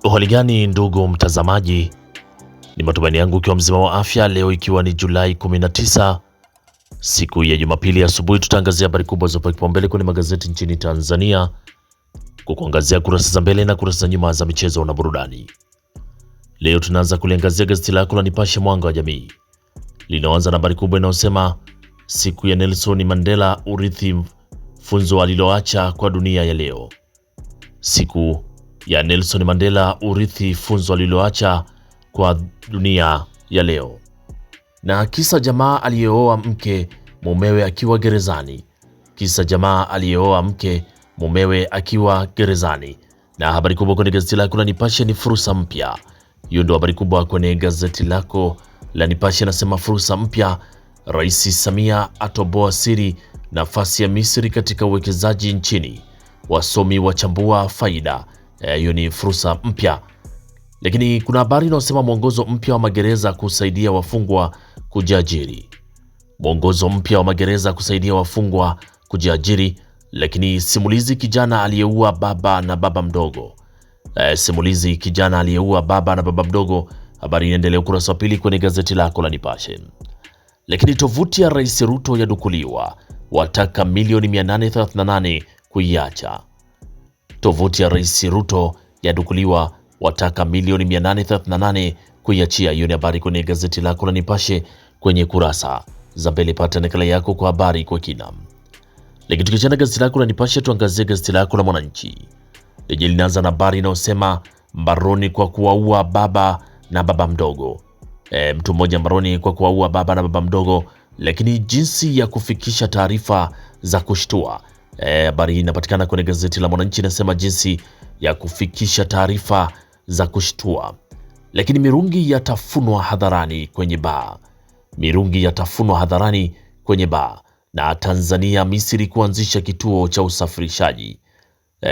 Hali gani ndugu mtazamaji, ni matumaini yangu ukiwa mzima wa afya. Leo ikiwa ni Julai 19 siku ya Jumapili asubuhi, tutaangazia habari kubwa zopa kipaumbele kwenye magazeti nchini Tanzania, kwa kuangazia kurasa za mbele na kurasa za nyuma za michezo na burudani. Leo tunaanza kuliangazia gazeti lako la Nipashe Mwanga wa Jamii, linaanza na habari kubwa inayosema siku ya Nelson Mandela, urithi funzo aliloacha kwa dunia ya leo. Siku ya Nelson Mandela, urithi funzo aliloacha kwa dunia ya leo. Na kisa jamaa aliyeoa mke mumewe akiwa gerezani. Kisa jamaa aliyeoa mke mumewe akiwa gerezani. Na habari kubwa kwenye gazeti lako la Nipashe ni fursa mpya. Hiyo ndio habari kubwa kwenye gazeti lako la Nipashe, nasema fursa mpya. Rais Samia atoboa siri nafasi ya Misri katika uwekezaji nchini. Wasomi wachambua faida. Hiyo ni fursa mpya. Lakini kuna habari inayosema mwongozo mpya wa magereza kusaidia wafungwa kujiajiri. Mwongozo mpya wa magereza kusaidia wafungwa kujiajiri. Lakini simulizi kijana aliyeua baba na baba mdogo. Simulizi kijana aliyeua baba na baba mdogo. Habari inaendelea ukurasa wa pili kwenye gazeti lako la Nipashe. Lakini tovuti ya Rais Ruto yadukuliwa, wataka milioni 838 kuiacha. Tovuti ya Rais Ruto yadukuliwa, wataka milioni 838 kuiachia. Hiyo ni habari kwenye gazeti lako la Nipashe kwenye kurasa za mbele. Pata nakala yako kwa habari kwa kina. Lakini tukiachana gazeti lako la Nipashe, tuangazie gazeti lako la Mwananchi lenye linaanza na habari inayosema mbaroni kwa kuwaua baba na baba mdogo. Mtu mmoja mbaroni kwa kuwaua baba na baba mdogo, lakini jinsi ya kufikisha taarifa za kushtua. Habari hii inapatikana kwenye gazeti la Mwananchi, inasema jinsi ya kufikisha taarifa za kushtua. Lakini mirungi yatafunwa hadharani kwenye baa. Mirungi yatafunwa hadharani kwenye baa. Na Tanzania Misri kuanzisha kituo cha usafirishaji.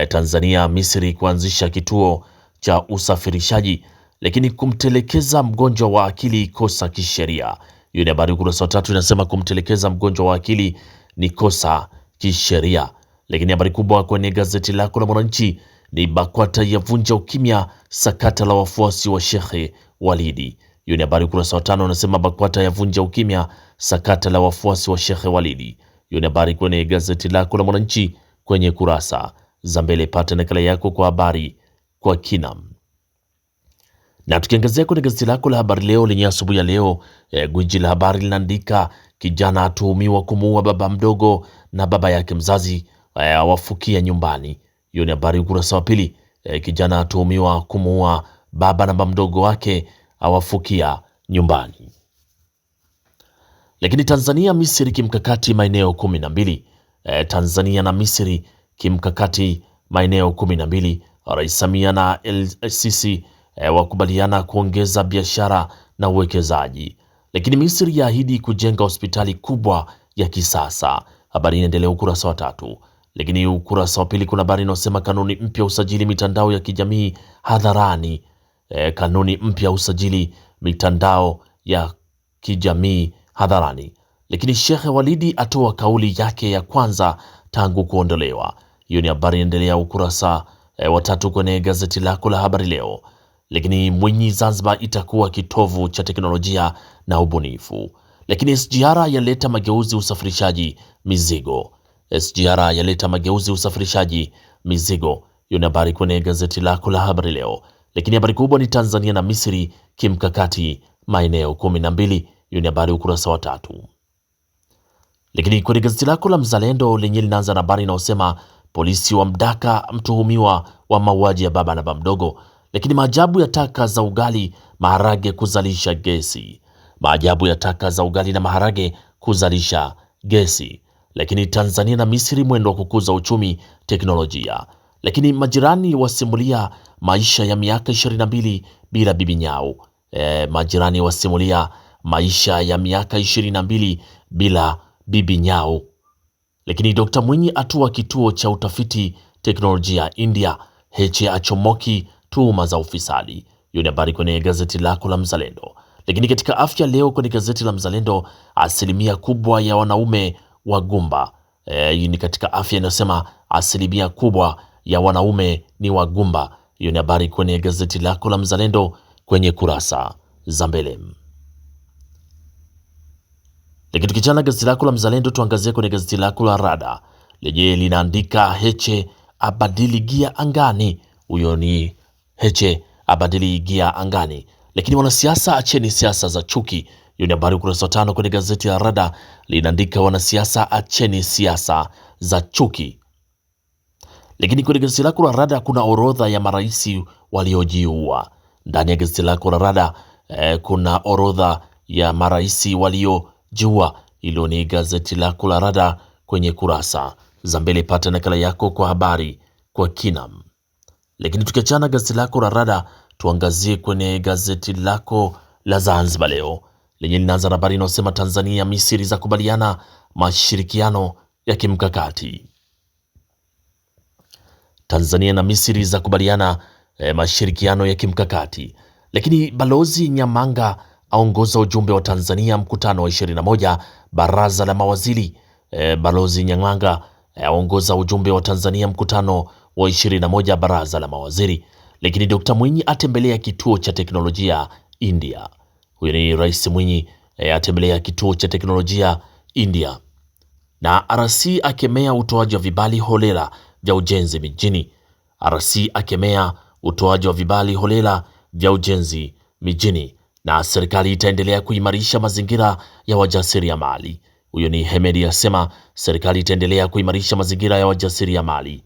Tanzania Misri kuanzisha kituo cha usafirishaji. Lakini kumtelekeza mgonjwa wa akili kosa kisheria. Hiyo ni habari ukurasa wa 3, inasema kumtelekeza mgonjwa wa akili ni kosa kisheria. Lakini habari kubwa kwenye gazeti lako la Mwananchi ni BAKWATA yavunja ukimya sakata la wafuasi wa Sheikh Walidi. Hiyo ni habari ukurasa wa 5, unasema BAKWATA yavunja ukimya sakata la wafuasi wa Sheikh Walidi. Hiyo ni habari kwenye gazeti lako la Mwananchi kwenye kurasa za mbele. Pata nakala yako kwa habari kwa kina. Na tukiangazia kwenye gazeti lako la Habari Leo lenye asubuhi ya leo, gwiji la habari linaandika kijana atuhumiwa kumuua baba mdogo na baba yake mzazi awafukia nyumbani. Hiyo ni habari ukurasa wa pili. Kijana atuhumiwa kumuua baba na baba mdogo wake awafukia nyumbani. Lakini Tanzania Misri kimkakati maeneo 12. Tanzania na Misri kimkakati maeneo 12. Rais Samia na El-Sisi wakubaliana kuongeza biashara na uwekezaji. Lakini Misri yaahidi kujenga hospitali kubwa ya kisasa. Habari inaendelea ukurasa wa 3. Lakini ukurasa wa pili kuna habari inayosema kanuni mpya usajili mitandao ya kijamii hadharani. Kanuni mpya usajili mitandao ya kijamii hadharani. Lakini Sheikh Walidi atoa kauli yake ya kwanza tangu kuondolewa. Hiyo ni habari inaendelea ukurasa wa 3 kwenye gazeti lako la Habari Leo. Lakini Mwinyi, Zanzibar itakuwa kitovu cha teknolojia na ubunifu. Lakini SGR yaleta mageuzi usafirishaji mizigo. SGR yaleta mageuzi usafirishaji mizigo. Hiyo ni habari kwenye gazeti lako la Habari Leo. Lakini habari kubwa ni Tanzania na Misri kimkakati maeneo 12. Hiyo ni habari ukurasa wa 3. Lakini kwenye gazeti lako la Mzalendo lenye linaanza na habari inayosema polisi wa mdaka mtuhumiwa wa mauaji ya baba na baba mdogo. Lakini maajabu ya taka za ugali maharage kuzalisha gesi. Maajabu ya taka za ugali na maharage kuzalisha gesi. Lakini Tanzania na Misri mwendo wa kukuza uchumi teknolojia. Lakini majirani wasimulia maisha ya miaka 22 bila bibi Nyau. Majirani wasimulia maisha ya miaka 22 bila bibi Nyau. Lakini Dr. Mwinyi atua kituo cha utafiti teknolojia India. Heche achomoki tuhuma za ufisadi. Hiyo ni habari kwenye gazeti lako la Mzalendo. Lakini katika afya leo kwenye gazeti la Mzalendo, asilimia kubwa ya wanaume wagumba. Hii ni katika afya inasema asilimia kubwa ya wanaume ni wagumba. Hiyo ni habari kwenye gazeti lako la Mzalendo kwenye kurasa za mbele. Lakini tukichana gazeti lako la Mzalendo, tuangazie kwenye gazeti lako la Rada lenye linaandika Heche abadili gia angani. Huyo ni Heche abadili gia angani. Lakini wanasiasa acheni siasa za chuki. Hiyo ni habari ukurasa wa 5 kwenye gazeti la Rada, linaandika wanasiasa acheni siasa za chuki. Lakini kwenye gazeti lako la Rada kuna orodha ya maraisi waliojiua. Ndani ya gazeti lako la Rada kuna orodha ya maraisi waliojiua. Hilo ni gazeti lako la Rada kwenye kurasa za mbele. Pata nakala yako kwa habari kwa kina. Lakini tukiachana gazeti lako la Rada, tuangazie kwenye gazeti lako la Zanzibar Leo lenye linaanza na habari inayosema Tanzania Misri za kubaliana mashirikiano ya kimkakati. Tanzania na Misri za kubaliana mashirikiano ya kimkakati. Lakini Balozi Nyamanga aongoza ujumbe wa Tanzania mkutano wa 21 baraza la mawaziri. Balozi Nyamanga aongoza ujumbe wa Tanzania mkutano wa 21 baraza la mawaziri. Lakini Dr. Mwinyi atembelea kituo cha teknolojia India. Huyo ni Rais Mwinyi atembelea kituo cha teknolojia India. Na RC akemea utoaji wa vibali holela vya ujenzi mijini. RC akemea utoaji wa vibali holela vya ujenzi mijini. Na serikali itaendelea kuimarisha mazingira ya wajasiriamali. Huyo ni Hemedi asema serikali itaendelea kuimarisha mazingira ya wajasiriamali.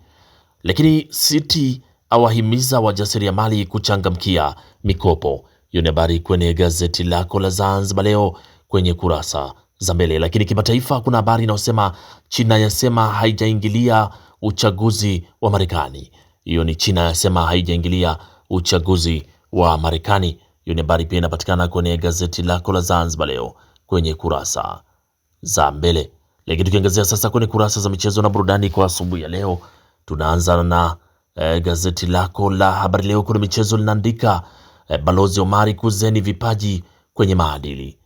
Lakini City awahimiza wajasiriamali kuchangamkia mikopo. Hiyo ni habari kwenye gazeti lako la Zanzibar Leo kwenye kurasa za mbele. Lakini kimataifa kuna habari inayosema China yasema haijaingilia uchaguzi wa Marekani. Hiyo ni China yasema haijaingilia uchaguzi wa Marekani. Hiyo ni habari pia inapatikana kwenye gazeti lako la Zanzibar Leo kwenye kurasa za mbele. Lakini tukiangazia sasa kwenye kurasa za michezo na burudani kwa asubuhi ya leo, tunaanza na gazeti lako la Habari Leo kwenye michezo linaandika Balozi Omari kuzeni vipaji kwenye maadili.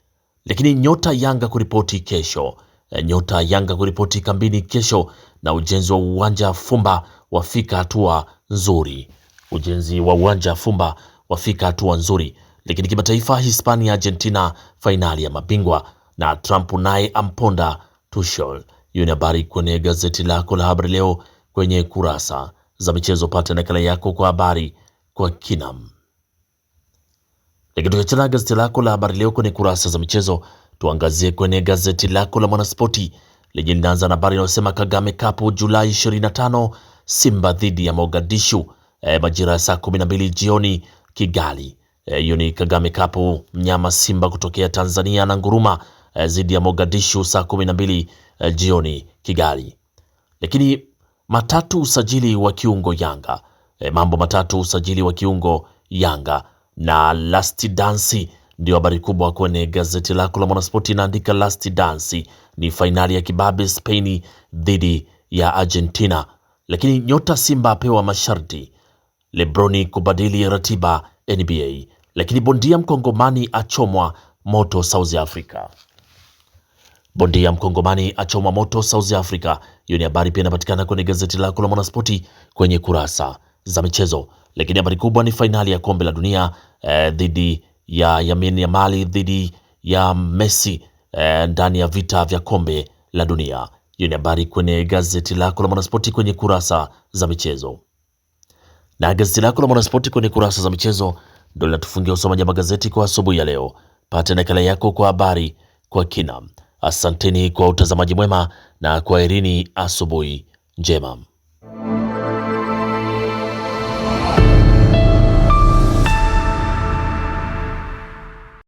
Lakini nyota Yanga kuripoti kesho. Nyota Yanga kuripoti kambini kesho. Na ujenzi wa uwanja Fumba wafika hatua nzuri. Ujenzi wa uwanja Fumba wafika hatua nzuri. Lakini kimataifa, Hispania Argentina fainali ya mabingwa. Na Trump naye amponda Tuchel. Hiyo ni habari kwenye gazeti lako la Habari Leo kwenye kurasa za michezo. Pata nakala yako kwa habari kwa kinam. Lakini tukiachana gazeti lako la Habari Leo kwenye kurasa za michezo, tuangazie kwenye gazeti lako la Mwanaspoti lenye linaanza na habari inayosema Kagame Cup Julai 25 Simba dhidi ya Mogadishu majira ya saa 12 jioni Kigali. Hiyo ni Kagame Cup mnyama Simba kutokea Tanzania na nguruma dhidi ya Mogadishu saa 12 jioni Kigali. Lakini matatu usajili wa kiungo Yanga. Mambo matatu usajili wa kiungo Yanga. Na Last Dance ndio habari kubwa kwenye gazeti lako la Mwanaspoti. Inaandika Last Dance ni fainali ya kibabe Spain dhidi ya Argentina. Lakini nyota Simba apewa masharti. Lebroni kubadili ratiba NBA. Lakini bondia mkongomani achomwa moto South Africa. Bondia mkongomani achomwa moto South Africa. Hiyo ni habari pia inapatikana kwenye gazeti lako la Mwanaspoti kwenye kurasa za michezo. Lakini habari kubwa ni fainali ya kombe la dunia dhidi ya Lamine Yamal dhidi ya Messi ndani ya vita vya kombe la dunia. Hiyo ni habari kwenye gazeti lako la Mwanaspoti kwenye kurasa za michezo. Na gazeti lako la Mwanaspoti kwenye kurasa za michezo ndio linatufungia usomaji wa magazeti kwa asubuhi ya leo. Pata nakala yako kwa habari kwa kina. Asanteni kwa utazamaji mwema na kwaherini, asubuhi njema.